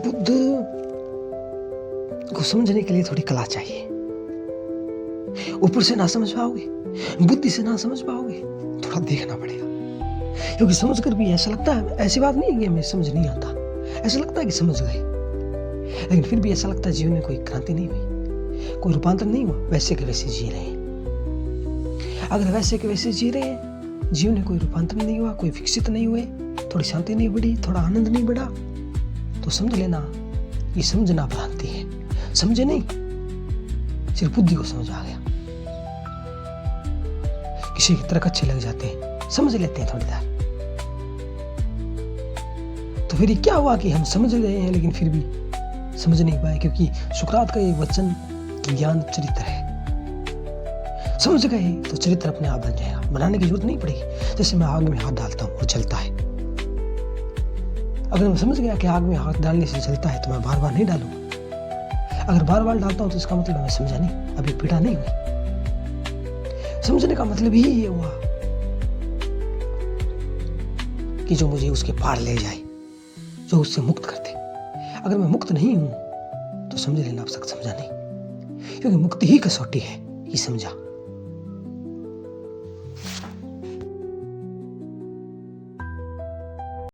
बुद्ध को समझने के लिए थोड़ी कला चाहिए। ऊपर से ना समझ पाओगे, बुद्धि से ना समझ पाओगे, थोड़ा देखना पड़ेगा। क्योंकि समझ कर भी ऐसा लगता है, ऐसी बात नहीं है कि हमें समझ नहीं आता, ऐसा लगता है कि समझ गए, लेकिन फिर भी ऐसा लगता है जीवन में कोई क्रांति नहीं हुई, कोई रूपांतर नहीं हुआ, वैसे के वैसे जी रहे हैं। अगर वैसे के वैसे जी रहे हैं, जीवन में कोई रूपांतर नहीं हुआ, कोई विकसित नहीं हुए, थोड़ी शांति नहीं बढ़ी, थोड़ा आनंद नहीं बढ़ा, तो समझ लेना ये समझना भ्रांति है। समझे नहीं, सिर्फ बुद्धि को समझ आ गया। किसी की तरह अच्छे लग जाते हैं, समझ लेते हैं थोड़ी देर, तो फिर क्या हुआ कि हम समझ गए हैं लेकिन फिर भी समझ नहीं पाए, क्योंकि सुकरात का एक वचन ज्ञान चरित्र है। समझ गए तो चरित्र अपने आप बन जाएगा, बनाने की जरूरत नहीं पड़ेगी। जैसे मैं आग में हाथ डालता हूँ और जलता है, अगर मैं समझ गया कि आग में हाथ डालने से जलता है तो मैं बार बार नहीं डालूंगा। अगर बार बार डालता हूँ तो इसका मतलब मैं समझा नहीं, अभी पीड़ा नहीं हुई। समझने का मतलब ही ये हुआ कि जो मुझे उसके पार ले जाए, जो उससे मुक्त कर दे। अगर मैं मुक्त नहीं हूं तो समझ लेना अब तक समझा नहीं, क्योंकि मुक्ति ही कसौटी है कि समझा।